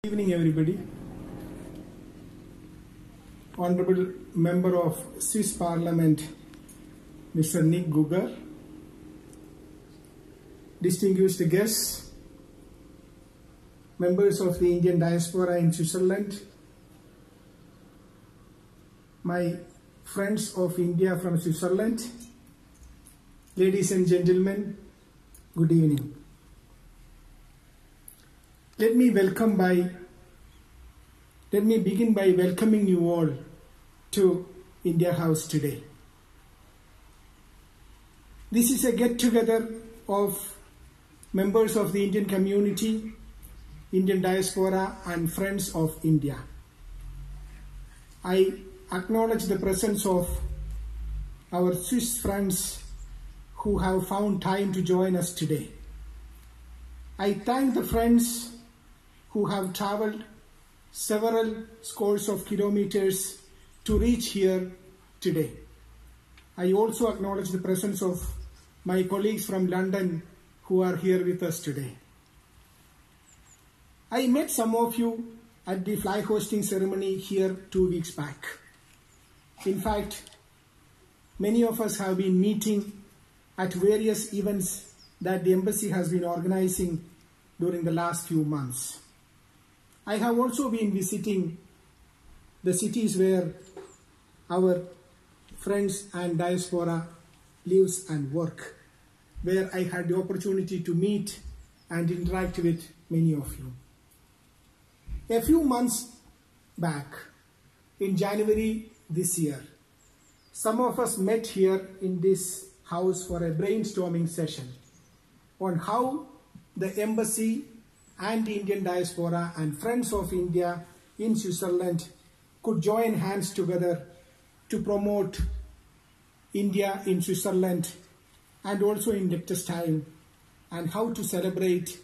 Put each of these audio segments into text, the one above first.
Good evening, everybody. Honorable Member of Swiss Parliament, Mr. Nick Guger, distinguished guests, members of the Indian diaspora in Switzerland, my friends of India from Switzerland, ladies and gentlemen, good evening. Let me begin by welcoming you all to India House today. This is a get-together of members of the Indian community, Indian diaspora and friends of India. I acknowledge the presence of our Swiss friends who have found time to join us today. I thank the friends who have traveled several scores of kilometers to reach here today. I also acknowledge the presence of my colleagues from London who are here with us today. I met some of you at the flag hosting ceremony here 2 weeks back. In fact, many of us have been meeting at various events that the embassy has been organizing during the last few months. I have also been visiting the cities where our friends and diaspora lives and work, where I had the opportunity to meet and interact with many of you. A few months back, in January this year, some of us met here in this house for a brainstorming session on how the embassy and the Indian diaspora and friends of India in Switzerland could join hands together to promote India in Switzerland and also in latest time, and how to celebrate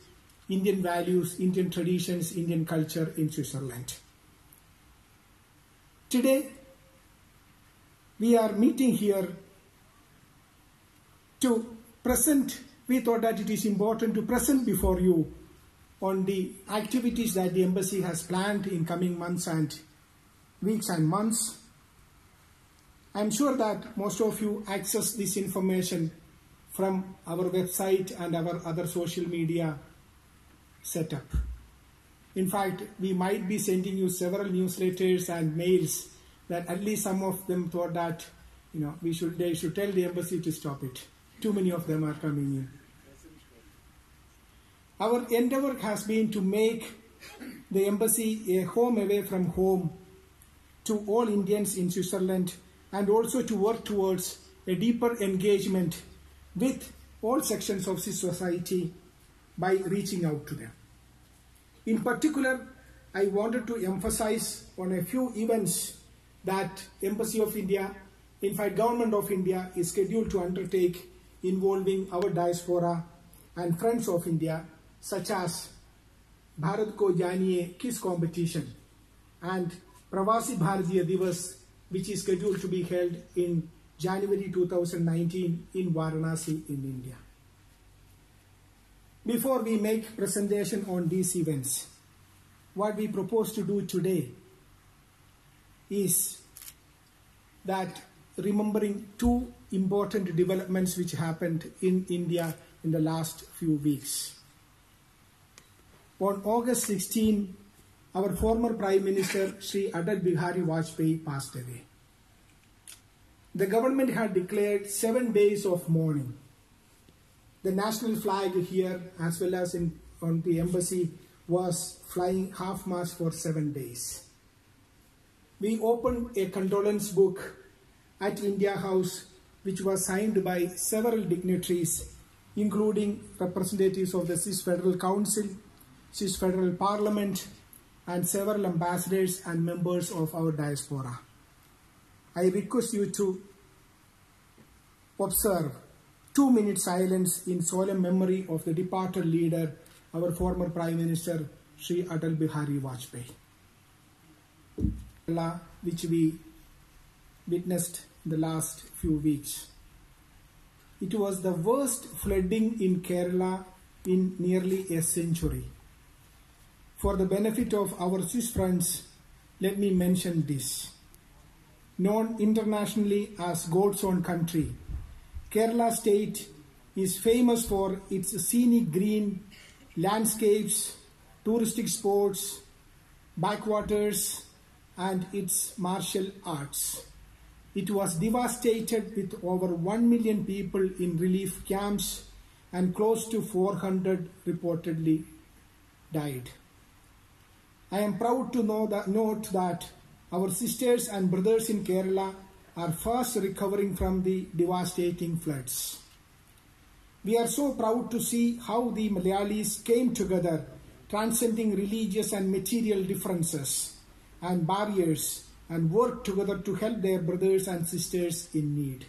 Indian values, Indian traditions, Indian culture in Switzerland. Today, we are meeting here to present. We thought that it is important to present before you on the activities that the embassy has planned in coming months and weeks and months. I'm sure that most of you access this information from our website and our other social media setup. In fact, we might be sending you several newsletters and mails that at least some of them thought that they should tell the embassy to stop it. Too many of them are coming in. Our endeavor has been to make the embassy a home away from home to all Indians in Switzerland, and also to work towards a deeper engagement with all sections of Swiss society by reaching out to them. In particular, I wanted to emphasize on a few events that Embassy of India, in fact Government of India, is scheduled to undertake involving our diaspora and friends of India, such as Bharat Ko Janiye Kiss competition and Pravasi Bharatiya Divas, which is scheduled to be held in January 2019 in Varanasi in India. Before we make presentation on these events, what we propose to do today is that remembering two important developments which happened in India in the last few weeks. On August 16, our former Prime Minister, Sri Atal Bihari Vajpayee, passed away. The government had declared 7 days of mourning. The national flag here, as well as on the embassy, was flying half-mast for 7 days. We opened a condolence book at India House, which was signed by several dignitaries, including representatives of the Swiss Federal Council, Swiss Federal Parliament, and several ambassadors and members of our diaspora. I request you to observe 2 minutes silence in solemn memory of the departed leader, our former Prime Minister, Sri Atal Bihari Vajpayee. Which we witnessed in the last few weeks. It was the worst flooding in Kerala in nearly a century. For the benefit of our Swiss friends, let me mention this. Known internationally as God's own country, Kerala state is famous for its scenic green landscapes, touristic spots, backwaters, and its martial arts. It was devastated with over 1 million people in relief camps and close to 400 reportedly died. I am proud to note that our sisters and brothers in Kerala are fast recovering from the devastating floods. We are so proud to see how the Malayalis came together, transcending religious and material differences and barriers, and worked together to help their brothers and sisters in need.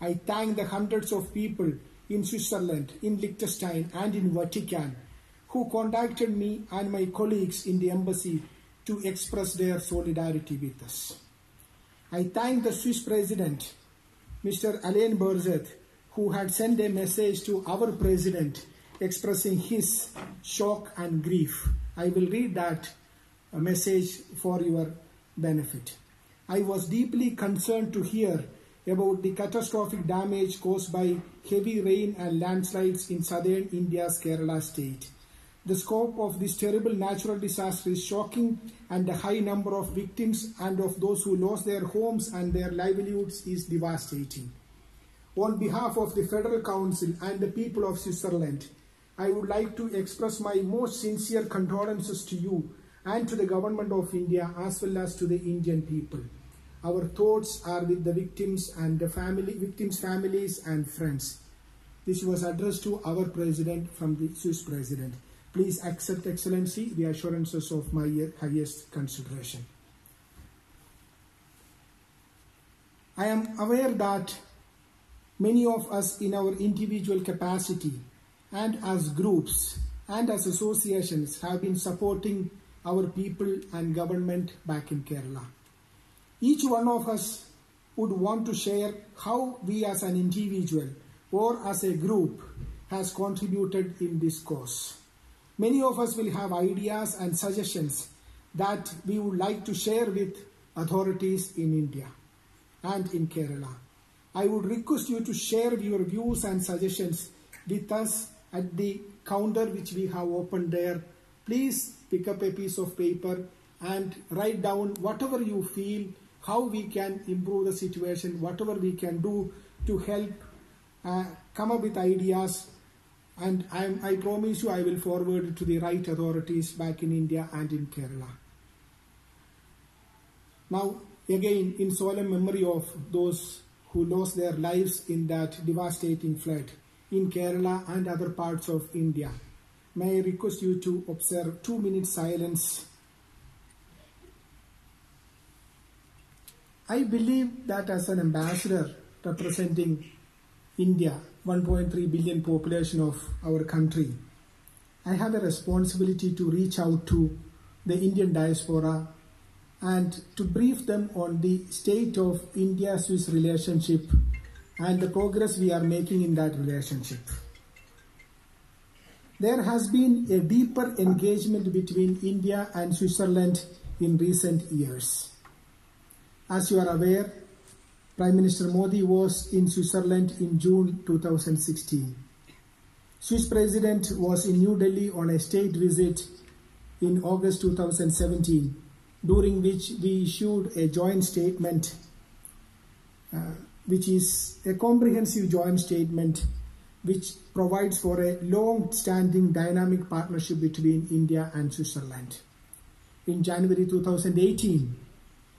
I thank the hundreds of people in Switzerland, in Liechtenstein, and in Vatican who contacted me and my colleagues in the embassy to express their solidarity with us. I thank the Swiss President, Mr. Alain Berset, who had sent a message to our President expressing his shock and grief. I will read that message for your benefit. I was deeply concerned to hear about the catastrophic damage caused by heavy rain and landslides in southern India's Kerala state. The scope of this terrible natural disaster is shocking, and the high number of victims and of those who lost their homes and their livelihoods is devastating. On behalf of the Federal Council and the people of Switzerland, I would like to express my most sincere condolences to you and to the Government of India as well as to the Indian people. Our thoughts are with the victims and the victims' families and friends. This was addressed to our President from the Swiss President. Please accept, Excellency, the assurances of my highest consideration. I am aware that many of us in our individual capacity and as groups and as associations have been supporting our people and government back in Kerala. Each one of us would want to share how we as an individual or as a group has contributed in this cause. Many of us will have ideas and suggestions that we would like to share with authorities in India and in Kerala. I would request you to share your views and suggestions with us at the counter which we have opened there. Please pick up a piece of paper and write down whatever you feel, how we can improve the situation, whatever we can do to help come up with ideas. And I promise you I will forward it to the right authorities back in India and in Kerala. Now, again, in solemn memory of those who lost their lives in that devastating flood in Kerala and other parts of India, may I request you to observe 2 minutes silence. I believe that as an ambassador representing India, 1.3 billion population of our country, I have a responsibility to reach out to the Indian diaspora and to brief them on the state of India-Swiss relationship and the progress we are making in that relationship. There has been a deeper engagement between India and Switzerland in recent years. As you are aware, Prime Minister Modi was in Switzerland in June 2016. Swiss President was in New Delhi on a state visit in August 2017, during which we issued a joint statement, which is a comprehensive joint statement which provides for a long-standing dynamic partnership between India and Switzerland. In January 2018,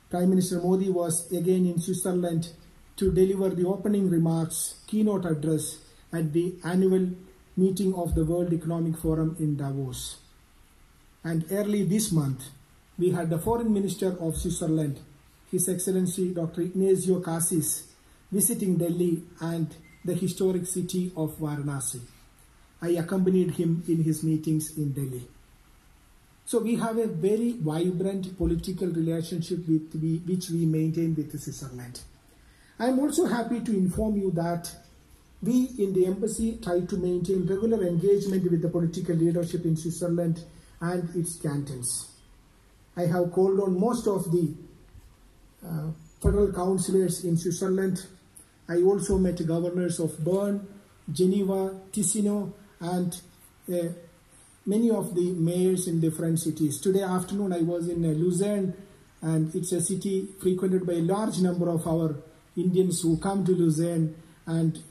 Prime Minister Modi was again in Switzerland to deliver the opening remarks, keynote address at the annual meeting of the World Economic Forum in Davos. And early this month, we had the Foreign Minister of Switzerland, His Excellency Dr. Ignazio Cassis, visiting Delhi and the historic city of Varanasi. I accompanied him in his meetings in Delhi. So we have a very vibrant political relationship which we maintain with Switzerland. I am also happy to inform you that we in the embassy try to maintain regular engagement with the political leadership in Switzerland and its cantons. I have called on most of the federal councillors in Switzerland. I also met governors of Bern, Geneva, Ticino, and many of the mayors in different cities. Today afternoon I was in Lucerne, and it's a city frequented by a large number of our Indians who come to Lucerne, and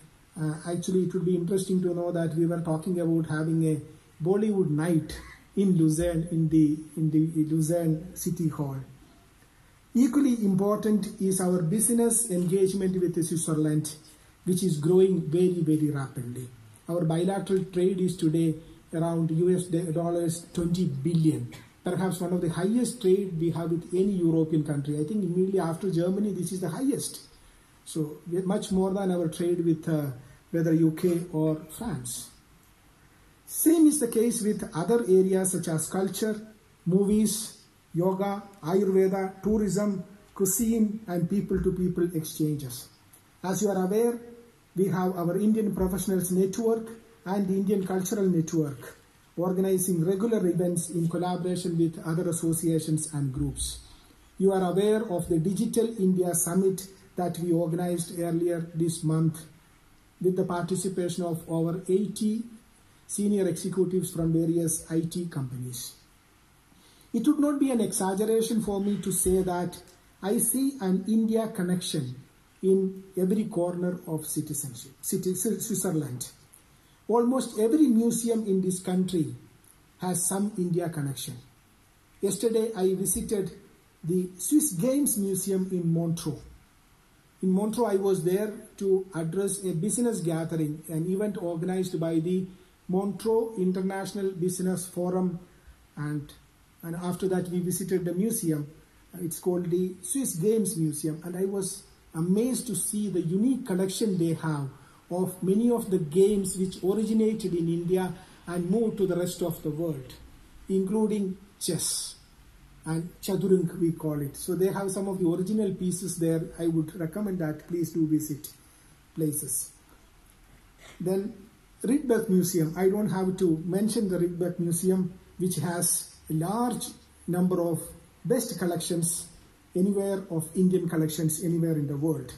actually it would be interesting to know that we were talking about having a Bollywood night in Lucerne, in the Lucerne City Hall. Equally important is our business engagement with Switzerland, which is growing very, very rapidly. Our bilateral trade is today around US $20 billion, perhaps one of the highest trade we have with any European country. I think immediately after Germany, this is the highest. So much more than our trade with whether UK or France. Same is the case with other areas such as culture, movies, yoga, Ayurveda, tourism, cuisine, and people-to-people exchanges. As you are aware, we have our Indian Professionals Network and the Indian Cultural Network organizing regular events in collaboration with other associations and groups. You are aware of the Digital India Summit that we organized earlier this month with the participation of over 80 senior executives from various IT companies. It would not be an exaggeration for me to say that I see an India connection in every corner of Switzerland. Almost every museum in this country has some India connection. Yesterday I visited the Swiss Games Museum in Montreux. In Montreux I was there to address a business gathering, an event organized by the Montreux International Business Forum, and after that we visited the museum. It's called the Swiss Games Museum, and I was amazed to see the unique collection they have of many of the games which originated in India and moved to the rest of the world, including chess and Chadurang we call it. So they have some of the original pieces there. I would recommend that please do visit places. Then Rydberg Museum, I don't have to mention the Rydberg Museum, which has a large number of best collections anywhere of Indian collections anywhere in the world.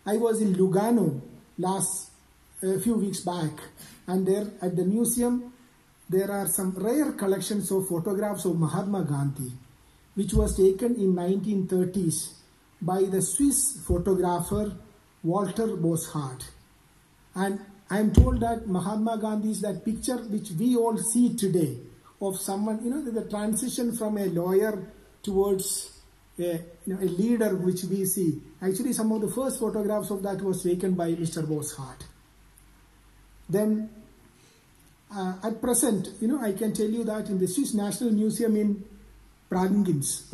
I was in Lugano a few weeks back, and there at the museum there are some rare collections of photographs of Mahatma Gandhi, which was taken in 1930s by the Swiss photographer Walter Boshart. And I am told that Mahatma Gandhi is that picture which we all see today of someone, the transition from a lawyer towards a leader which we see. Actually, some of the first photographs of that was taken by Mr. Boshart. Then, at present, I can tell you that in the Swiss National Museum in Prangins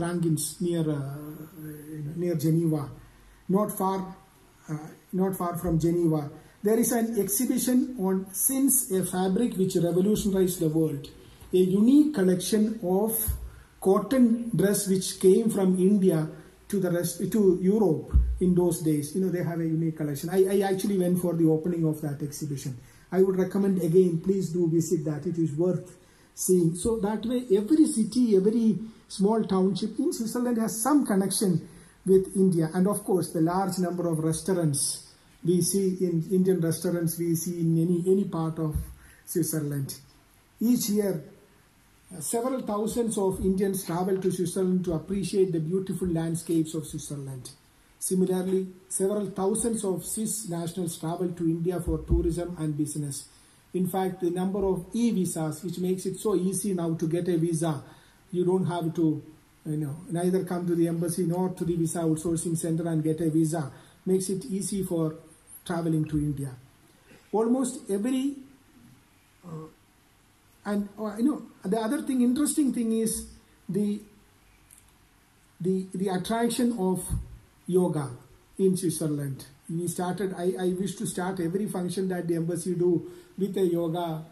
near Geneva, not far from Geneva, there is an exhibition on Since, a fabric which revolutionized the world, a unique collection of cotton dress which came from India to Europe in those days. They have a unique collection. I actually went for the opening of that exhibition. I would recommend again, please do visit that. It is worth seeing. So that way, every city, every small township in Switzerland has some connection with India. And of course, the large number of restaurants we see in Indian restaurants, we see in any part of Switzerland. Each year, several thousands of Indians travel to Switzerland to appreciate the beautiful landscapes of Switzerland. Similarly, several thousands of Swiss nationals travel to India for tourism and business. In fact, the number of e-visas, which makes it so easy now to get a visa, you don't have to neither come to the embassy nor to the visa outsourcing center and get a visa, makes it easy for traveling to India. Almost every the other thing, interesting thing is the attraction of yoga in Switzerland. We started. I wish to start every function that the embassy do with a yoga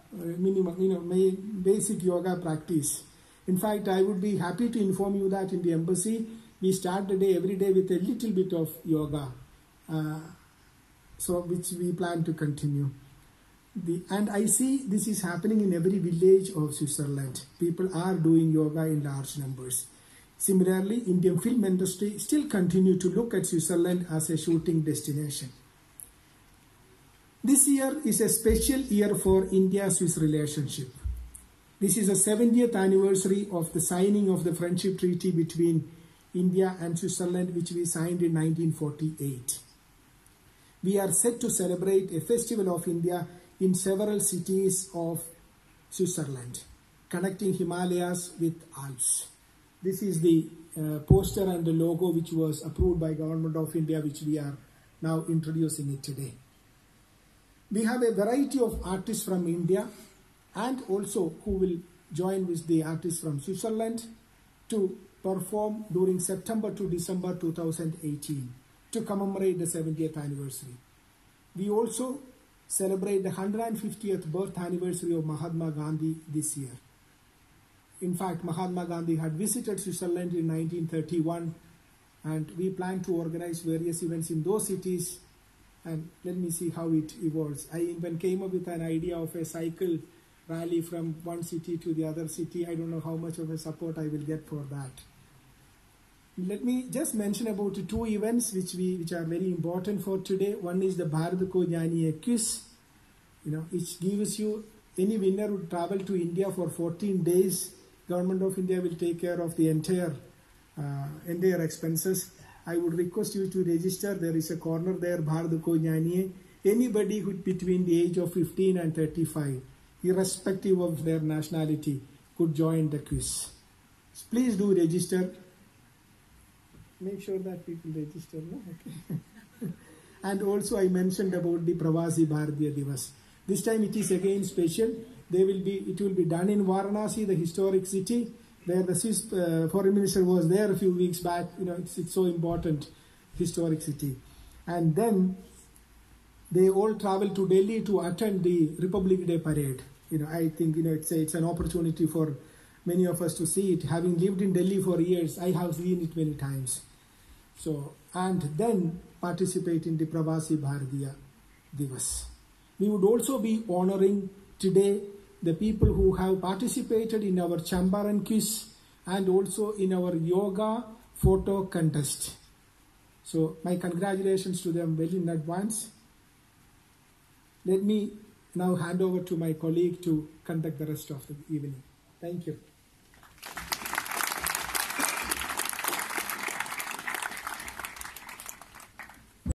basic yoga practice. In fact, I would be happy to inform you that in the embassy we start the day every day with a little bit of yoga, which we plan to continue. And I see this is happening in every village of Switzerland. People are doing yoga in large numbers. Similarly, Indian film industry still continue to look at Switzerland as a shooting destination. This year is a special year for India-Swiss relationship. This is the 70th anniversary of the signing of the Friendship Treaty between India and Switzerland, which we signed in 1948. We are set to celebrate a festival of India in several cities of Switzerland, connecting Himalayas with Alps. This is the poster and the logo which was approved by Government of India, which we are now introducing it today. We have a variety of artists from India and also who will join with the artists from Switzerland to perform during September to December 2018 to commemorate the 70th anniversary. We also celebrate the 150th birth anniversary of Mahatma Gandhi this year. In fact, Mahatma Gandhi had visited Switzerland in 1931, and we plan to organize various events in those cities, and let me see how it evolves. I even came up with an idea of a cycle rally from one city to the other city. I don't know how much of a support I will get for that. Let me just mention about two events which are very important for today. One is the Bharat Ko Janiye quiz, which gives you, any winner would travel to India for 14 days. Government of India will take care of the entire expenses. I would request you to register. There is a corner there, Bharat Ko Janiye. Anybody who between the age of 15 and 35, irrespective of their nationality, could join the quiz. So please do register. Make sure that people register. No? Okay. And also I mentioned about the Pravasi Bharatiya Divas. This time it is again special. It will be done in Varanasi, the historic city, where the Swiss foreign minister was there a few weeks back. It's so important, historic city. And then they all travel to Delhi to attend the Republic Day parade. I think it's an opportunity for many of us to see it. Having lived in Delhi for years, I have seen it many times. So, and then participate in the Pravasi Bharatiya Divas. We would also be honoring today the people who have participated in our Champaran quiz and also in our yoga photo contest. So my congratulations to them well in advance. Let me now hand over to my colleague to conduct the rest of the evening. Thank you.